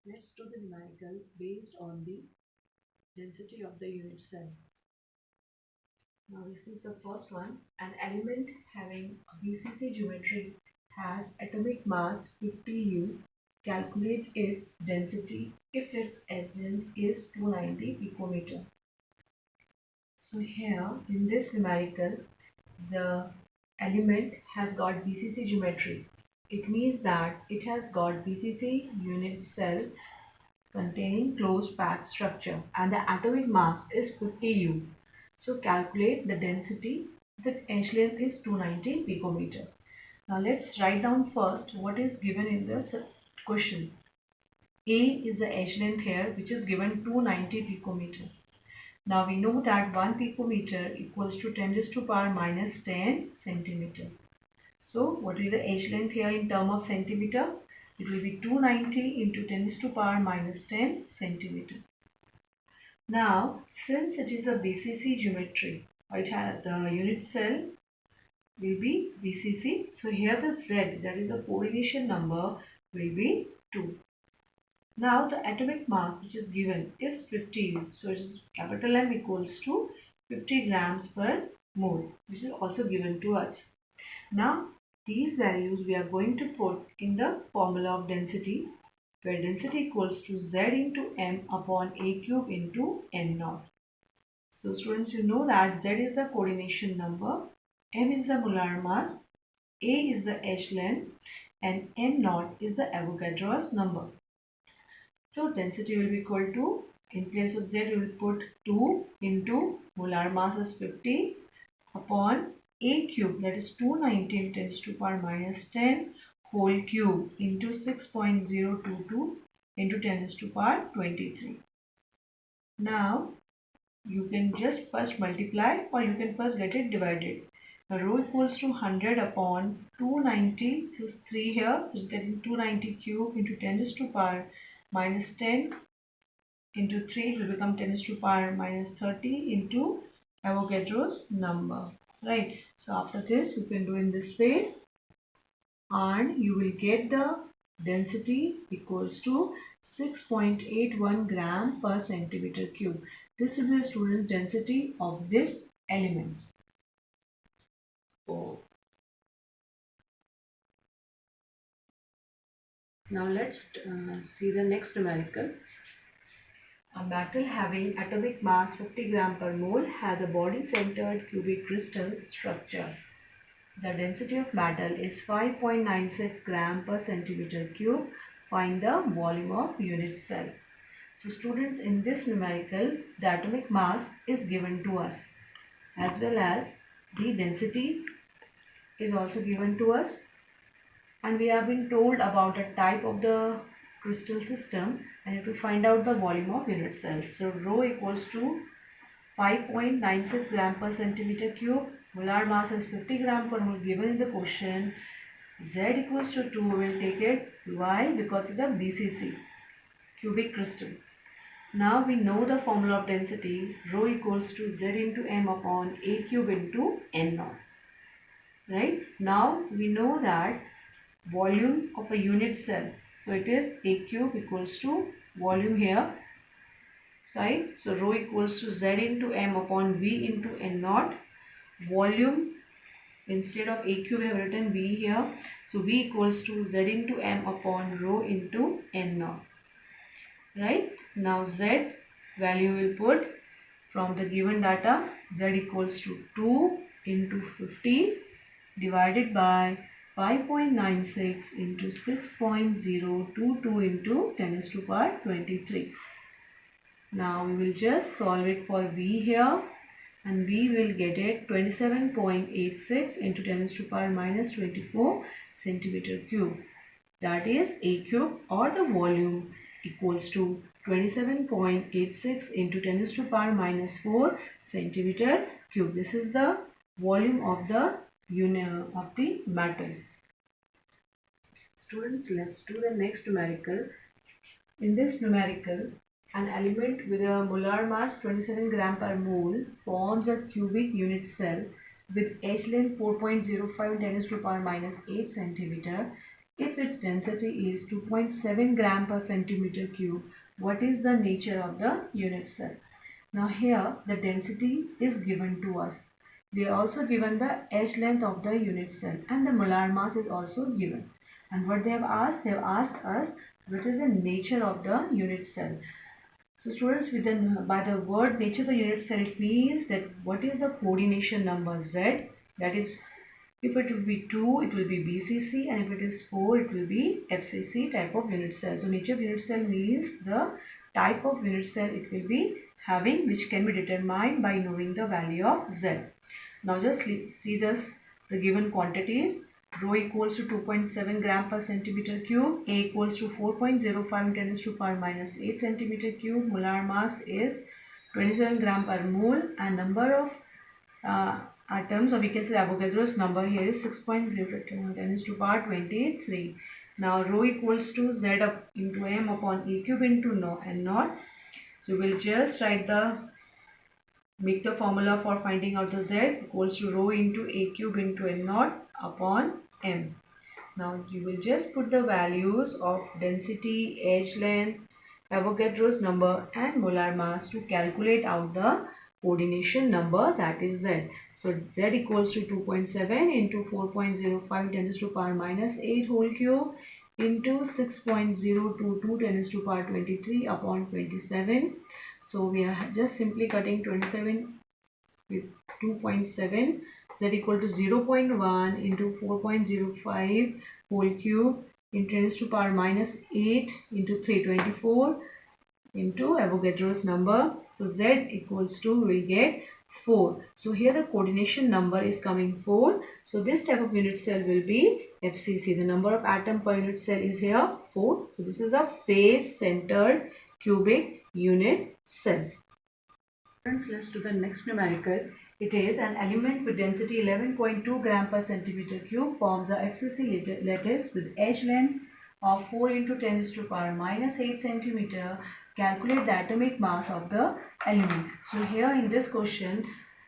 Let's do the numericals based on the density of the unit cell. Now this is the first one. An element having BCC geometry has atomic mass 50U. Calculate its density if its agent is 290 picometer. So here in this numerical, the element has got BCC geometry. It means that it has got BCC unit cell containing closed packed structure and the atomic mass is 50U. So calculate the density. The edge length is 290 picometer. Now let's write down first what is given in the question. A is the edge length here, which is given 290 picometer. Now we know that 1 picometer equals to 10 raised to power minus 10 centimeter. So what is the edge length here in term of centimeter? It will be 290 into 10 raised to power minus 10 centimeter. Now since it is a BCC geometry, it has the unit cell will be BCC. So here the Z, that is the coordination number, will be 2. Now the atomic mass which is given is 50. So it is capital M equals to 50 grams per mole, which is also given to us. Now these values we are going to put in the formula of density, where density equals to Z into M upon A cube into N naught. So students, you know that Z is the coordination number, M is the molar mass, A is the edge length, and N naught is the Avogadro's number. So density will be equal to, in place of Z we will put 2 into molar mass is 50 upon A cube, that is 290 into 10 to the power minus 10 whole cube into 6.022 into 10 to the power 23. Now you can just first multiply or you can first get it divided. Now rho equals to 100 upon 290, this is 3 here, is getting 290 cube into 10 raised to power minus 10 into 3, it will become 10 raised to power minus 30 into Avogadro's number, right? So after this you can do in this way and you will get the density equals to 6.81 gram per centimeter cube. This will be the student's density of this element. Oh. Now let's see the next numerical. A metal having atomic mass 50 gram per mole has a body-centered cubic crystal structure. The density of metal is 5.96 gram per centimeter cube. Find the volume of unit cell. So students, in this numerical, the atomic mass is given to us as well as the density is also given to us, and we have been told about a type of the crystal system and you have to find out the volume of unit cell. So rho equals to 5.96 gram per centimeter cube. Molar mass is 50 gram per mole given in the question. Z equals to 2, we will take it. Why? Because it's a BCC, cubic crystal. Now we know the formula of density. Rho equals to Z into M upon A cube into N naught. Right? Now we know that volume of a unit cell. So it is A cube equals to volume here. Right? So rho equals to Z into M upon V into N naught. Volume, instead of A cube we have written V here. So V equals to Z into M upon rho into N naught. Right? Now Z value will put from the given data. Z equals to 2 into 50 divided by 5.96 into 6.022 into 10 raised to the power 23. Now we will just solve it for V here, and we will get it 27.86 into 10 raised to the power minus 24 centimeter cube. That is A cube, or the volume equals to 27.86 into 10 raised to the power minus 4 centimeter cube. This is the volume of the unit of the metal. Students, let's do the next numerical. In this numerical, an element with a molar mass 27 gram per mole forms a cubic unit cell with edge length 4.05 10 raised to the power minus 8 centimeter. if its density is 2.7 gram per centimeter cube, what is the nature of the unit cell? Now here the density is given to us. We are also given the edge length of the unit cell and the molar mass is also given. And what they have asked us what is the nature of the unit cell. So students, by the word nature of the unit cell, it means that what is the coordination number Z, that is, if it will be 2, it will be BCC, and if it is 4, it will be FCC type of unit cell. So nature of unit cell means the type of unit cell it will be having, which can be determined by knowing the value of Z. Now just see the given quantities. Rho equals to 2.7 gram per centimeter cube, A equals to 4.05 10 to the power minus 8 centimeter cube, molar mass is 27 gram per mole, and number of atoms, or we can say Avogadro's number here is 6.0 10 to the power 23. Now rho equals to Z up into M upon A cube into no and naught. So we'll just make the formula for finding out the Z equals to rho into A cube into N naught upon M. Now you will just put the values of density, edge length, Avogadro's number and molar mass to calculate out the coordination number, that is Z. So Z equals to 2.7 into 4.05 10 to the power minus 8 whole cube into 6.022 10 to the power 23 upon 27. So we are just simply cutting 27 with 2.7. Z equal to 0.1 into 4.05 whole cube into 10 to the power minus 8 into 324 into Avogadro's number. So Z equals to, we get 4. So here the coordination number is coming 4. So this type of unit cell will be FCC. The number of atom per unit cell is here 4. So this is a face centered cubic unit cell. Friends, let's do the next numerical. It is an element with density 11.2 gram per centimeter cube forms a FCC lattice with edge length of 4 into 10 to the power minus 8 centimeter. Calculate the atomic mass of the element. So here in this question,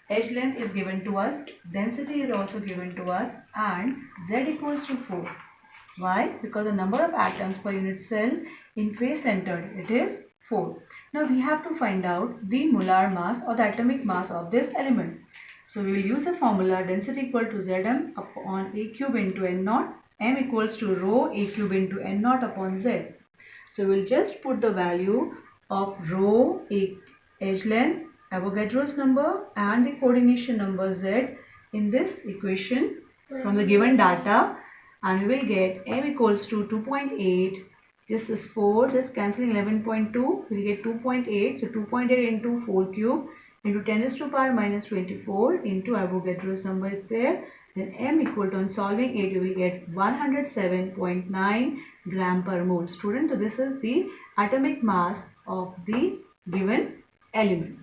edge length is given to us, density is also given to us, and Z equals to 4. Why? Because the number of atoms per unit cell in face centered, it is 4. Now we have to find out the molar mass or the atomic mass of this element. So we will use the formula density equal to Zm upon A cube into N naught, M equals to rho A cube into N naught upon Z. So we will just put the value of rho, edge length, Avogadro's number and the coordination number Z in this equation from the given data, and we will get M equals to 2.8. This is 4, just cancelling 11.2, we will get 2.8. So 2.8 into 4 cube into 10 to the power minus 24 into Avogadro's number is there. Then M equal to, on solving it, you will get 107.9 gram per mole. Student, so this is the atomic mass of the given element.